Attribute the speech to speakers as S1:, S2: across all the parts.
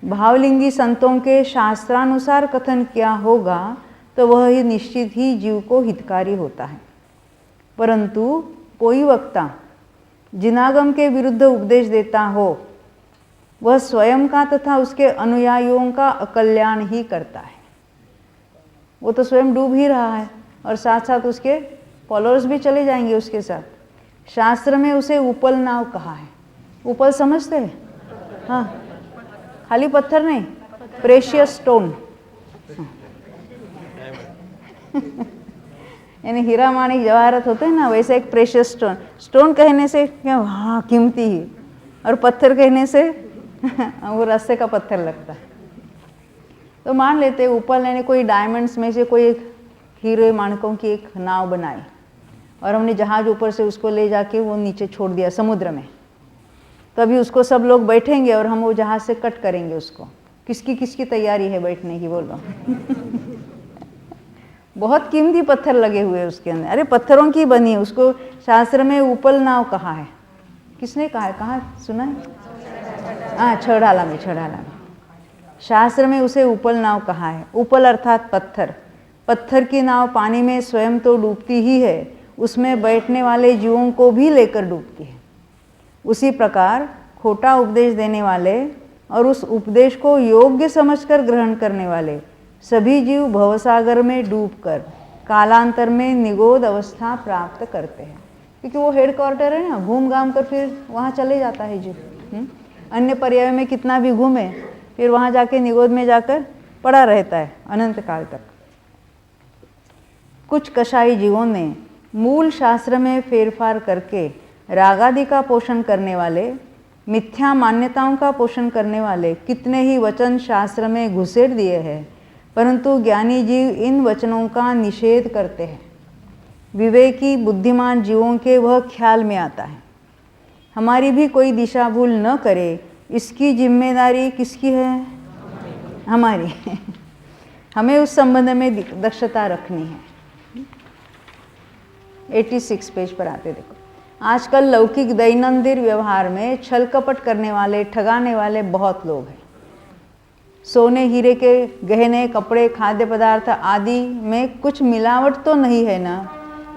S1: भावलिंगी संतों के शास्त्रानुसार कथन किया होगा तो वह ही निश्चित ही जीव को हितकारी होता है। परंतु कोई वक्ता जिनागम के विरुद्ध उपदेश देता हो वह स्वयं का तथा उसके अनुयायियों का अकल्याण ही करता है। वो तो स्वयं डूब ही रहा है और साथ साथ उसके फॉलोअर्स भी चले जाएंगे उसके साथ। शास्त्र में उसे उपल नाव कहा है। उपल समझते हैं? हाँ, खाली पत्थर नहीं, प्रेशियस स्टोन। यानी हीरा माणिक जवाहरत होते हैं ना, वैसे एक प्रेशियस स्टोन। स्टोन कहने से क्या हाँ कीमती ही, और पत्थर कहने से वो रास्ते का पत्थर लगता है। तो मान लेते उपल यानी कोई डायमंड्स में से कोई एक हीरे माणकों की एक नाव बनाई और हमने जहाज ऊपर से उसको ले जाके वो नीचे छोड़ दिया समुद्र में। तो अभी उसको सब लोग बैठेंगे और हम वो जहाज से कट करेंगे उसको। किसकी किसकी तैयारी है बैठने की बोलो? बहुत कीमती पत्थर लगे हुए उसके अंदर। अरे पत्थरों की बनी है, उसको शास्त्र में उपल नाव कहा है। किसने कहा है? कहाँ सुना है? हाँ, छड़ाला में, छड़ाला में शास्त्र में उसे उपल नाव कहा है। उपल अर्थात पत्थर। पत्थर की नाव पानी में स्वयं तो डूबती ही है, उसमें बैठने वाले जीवों को भी लेकर डूबती है। उसी प्रकार खोटा उपदेश देने वाले और उस उपदेश को योग्य समझकर ग्रहण करने वाले सभी जीव भवसागर में डूबकर कालांतर में निगोद अवस्था प्राप्त करते हैं। क्योंकि वो हेड क्वार्टर है ना, घूम घाम कर फिर वहाँ चले जाता है जीव। अन्य पर्याय में कितना भी घूमे फिर वहाँ जाके निगोद में जाकर पड़ा रहता है अनंत काल तक। कुछ कषाई जीवों ने मूल शास्त्र में फेरफार करके रागादि का पोषण करने वाले, मिथ्या मान्यताओं का पोषण करने वाले कितने ही वचन शास्त्र में घुसेड़ दिए हैं, परंतु ज्ञानी जीव इन वचनों का निषेध करते हैं। विवेकी बुद्धिमान जीवों के वह ख्याल में आता है हमारी भी कोई दिशा भूल न करे, इसकी जिम्मेदारी किसकी है? हमारी। हमें उस संबंध में दक्षता रखनी है। 86 पेज पर आते देखो। आजकल लौकिक दैनंदिन व्यवहार में छल कपट करने वाले, ठगाने वाले बहुत लोग हैं। सोने हीरे के गहने, कपड़े, खाद्य पदार्थ आदि में कुछ मिलावट तो नहीं है ना,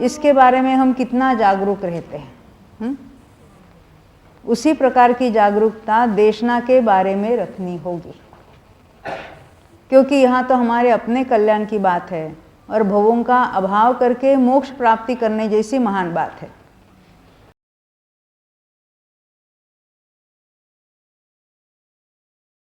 S1: इसके बारे में हम कितना जागरूक रहते हैं। उसी प्रकार की जागरूकता देशना के बारे में रखनी होगी, क्योंकि यहाँ तो हमारे अपने कल्याण की बात है और भवों का अभाव करके मोक्ष प्राप्ति करने जैसी महान बात है।